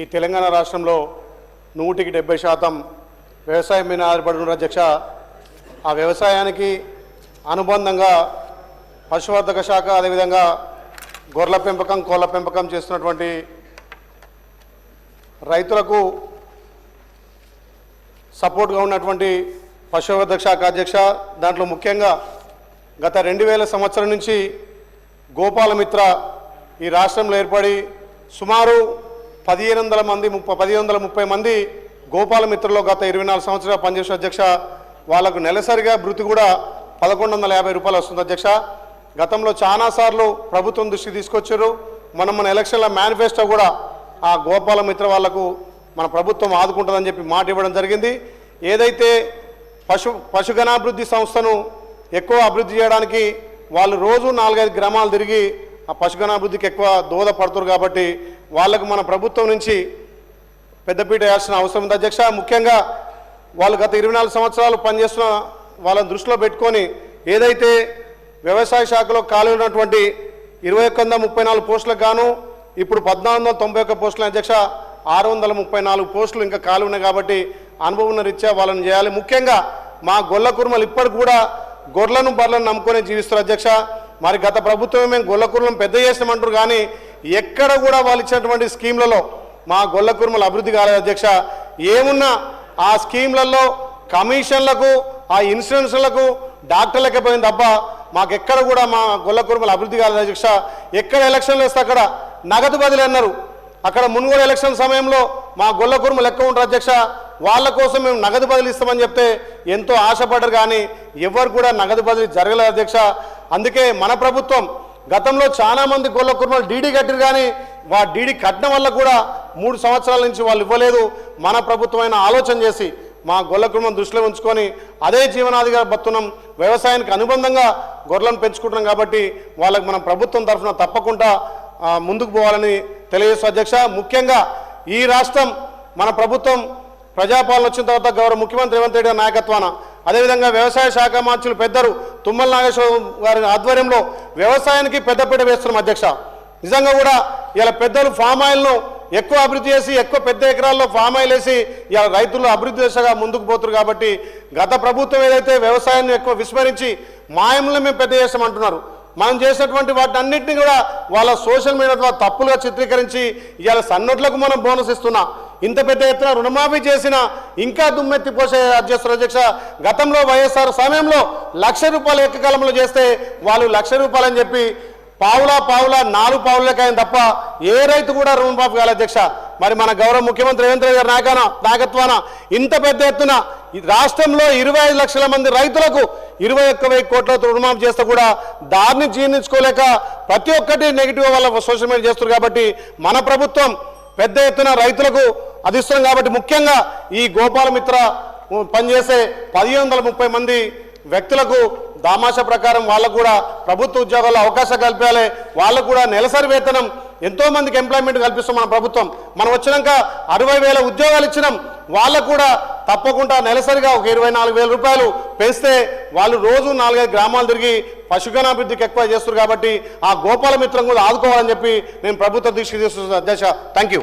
ఈ తెలంగాణ రాష్ట్రంలో 170% వ్యవసాయం మీద ఆధారపడి ఉన్న అధ్యక్ష. ఆ వ్యవసాయానికి అనుబంధంగా పశువర్ధక శాఖ అదేవిధంగా గొర్రెల పెంపకం కోళ్ళ పెంపకం చేస్తున్నటువంటి రైతులకు సపోర్ట్గా ఉన్నటువంటి పశువర్ధక శాఖ అధ్యక్ష. దాంట్లో ముఖ్యంగా గత 2000 సంవత్సరం నుంచి గోపాలమిత్ర ఈ రాష్ట్రంలో ఏర్పడి సుమారు 1530 మంది గోపాలమిత్రలో గత 24 సంవత్సరాలు పనిచేసిన అధ్యక్ష. వాళ్ళకు నెలసరిగా భృతి కూడా 1150 రూపాయలు వస్తుంది అధ్యక్ష. గతంలో చాలాసార్లు ప్రభుత్వం దృష్టికి తీసుకొచ్చారు. మన ఎలక్షన్ల మేనిఫెస్టో కూడా ఆ గోపాలమిత్ర వాళ్లకు మన ప్రభుత్వం ఆదుకుంటుందని చెప్పి మాట ఇవ్వడం జరిగింది. ఏదైతే పశుగణాభివృద్ధి సంస్థను ఎక్కువ అభివృద్ధి చేయడానికి వాళ్ళు రోజు 4-5 గ్రామాలు తిరిగి ఆ పశుగణాభివృద్ధికి ఎక్కువ దోహదపడుతున్నారు కాబట్టి వాళ్ళకు మన ప్రభుత్వం నుంచి పెద్దపీట వేయాల్సిన అవసరం ఉంది అధ్యక్ష. ముఖ్యంగా వాళ్ళు గత 24 సంవత్సరాలు పనిచేస్తున్న వాళ్ళని దృష్టిలో పెట్టుకొని ఏదైతే వ్యవసాయ శాఖలో ఖాళీ ఉన్నటువంటి 2134 పోస్టులకు గాను ఇప్పుడు 1491 పోస్టులు అధ్యక్ష. 634 పోస్టులు ఇంకా ఖాళీ ఉన్నాయి కాబట్టి అనుభవం రీత్యా వాళ్ళని చేయాలి. ముఖ్యంగా మా గొల్ల కుర్మలు ఇప్పటికి కూడా గొర్రెలను బర్రెలను నమ్ముకొని జీవిస్తారు అధ్యక్ష. మరి గత ప్రభుత్వం మేము గొల్ల కుర్మలను పెద్ద చేసినామంటారు కానీ ఎక్కడ కూడా వాళ్ళు ఇచ్చినటువంటి స్కీమ్లలో మా గొల్ల కుర్మలు అభివృద్ధి కాలేదు అధ్యక్ష. ఏమున్నా ఆ స్కీమ్లలో కమిషన్లకు ఆ ఇన్సూరెన్స్లకు డాక్టర్లకే పోయింది తప్ప మాకెక్కడ కూడా మా గొల్ల కుర్మలు అభివృద్ధి కాలేదు అధ్యక్ష. ఎక్కడ ఎలక్షన్లు వేస్తే అక్కడ నగదు బదిలీ అన్నారు. అక్కడ మున్గోడు ఎలక్షన్ సమయంలో మా గొల్ల కుర్మలు ఎక్కువ ఉంటారు అధ్యక్ష. వాళ్ళ కోసం మేము నగదు బదిలీ ఇస్తామని చెప్తే ఎంతో ఆశపడ్డారు కానీ ఎవరు కూడా నగదు బదిలీ జరగలేదు అధ్యక్ష. అందుకే మన ప్రభుత్వం గతంలో చాలామంది గొల్ల కుర్మలు డీడీ కట్టారు కానీ డీడీ కట్టడం వల్ల కూడా 3 సంవత్సరాల నుంచి వాళ్ళు ఇవ్వలేదు. మన ప్రభుత్వం ఆలోచన చేసి మా గొల్ల కుర్మను దృష్టిలో ఉంచుకొని అదే జీవనాదిగా బతున్నాం. వ్యవసాయానికి అనుబంధంగా గొర్రెలను పెంచుకుంటున్నాం కాబట్టి వాళ్ళకి మన ప్రభుత్వం తరఫున తప్పకుండా ముందుకు పోవాలని తెలియజేస్తూ అధ్యక్ష. ముఖ్యంగా ఈ రాష్ట్రం మన ప్రభుత్వం ప్రజాపాలన వచ్చిన తర్వాత గౌరవ ముఖ్యమంత్రి రేవంత్ రెడ్డి గారి నాయకత్వాన అదేవిధంగా వ్యవసాయ శాఖ మంత్రులు పెద్దలు తుమ్మల నాగేశ్వరరావు గారి ఆధ్వర్యంలో వ్యవసాయానికి పెద్దపీట వేస్తున్నాం అధ్యక్ష. నిజంగా కూడా ఇలా పెద్దలు ఫామ్ ఆయిల్ను ఎక్కువ అభివృద్ధి చేసి ఎక్కువ పెద్ద ఎకరాల్లో ఫామ్ ఆయిల్ వేసి ఇలా రైతులు అభివృద్ధి దిశగా ముందుకు పోతున్నారు కాబట్టి గత ప్రభుత్వం ఏదైతే వ్యవసాయాన్ని ఎక్కువ విస్మరించి మాయంలో మేము పెద్ద చేస్తామంటున్నారు. మనం చేసినటువంటి వాటి అన్నింటినీ కూడా వాళ్ళ సోషల్ మీడియా ద్వారా తప్పులుగా చిత్రీకరించి ఇవాళ సన్నోట్లకు మనం బోనస్ ఇస్తున్నా. ఇంత పెద్ద ఎత్తున రుణమాఫీ చేసిన ఇంకా దుమ్మెత్తి పోసే అధ్యక్ష. గతంలో వైఎస్ఆర్ సమయంలో ₹1,00,000 ఏకకాలంలో చేస్తే వాళ్ళు ₹1,00,000 అని చెప్పి పావులా 4 పావులకైంది తప్ప ఏ రైతు కూడా రుణమాఫీ కాలేదు అధ్యక్ష. మరి మన గౌరవ ముఖ్యమంత్రి రేవంత్ రెడ్డి గారి నాయకత్వాన ఇంత పెద్ద ఎత్తున రాష్ట్రంలో 25 లక్షల మంది రైతులకు 21,000 కోట్లతో రుణమాఫీ చేస్తే కూడా దాన్ని జీర్ణించుకోలేక ప్రతి ఒక్కటి నెగిటివ్ వాళ్ళ సోషల్ మీడియా చేస్తున్నారు కాబట్టి మన ప్రభుత్వం పెద్ద ఎత్తున రైతులకు అందిస్తున్నాం కాబట్టి ముఖ్యంగా ఈ గోపాలమిత్ర పనిచేసే 1530 మంది వ్యక్తులకు దామాషా ప్రకారం వాళ్ళకు కూడా ప్రభుత్వ ఉద్యోగాల్లో అవకాశం కల్పించాలి. వాళ్ళకు కూడా నెలసరి వేతనం ఎంతోమందికి ఎంప్లాయ్మెంట్ కల్పిస్తాం మన ప్రభుత్వం. మనం వచ్చినాక 60,000 ఉద్యోగాలు ఇచ్చినాం. వాళ్ళకు కూడా తప్పకుండా నెలసరిగా ఒక 24,000 రూపాయలు పెంచితే వాళ్ళు రోజు 4-5 గ్రామాలు తిరిగి పశుగణాభివృద్ధికి ఎక్కువ చేస్తారు కాబట్టి ఆ గోపాలమిత్రం కూడా ఆదుకోవాలని చెప్పి నేను ప్రభుత్వ దృష్టికి తీసుకొస్తున్నాను అధ్యక్ష. Thank you.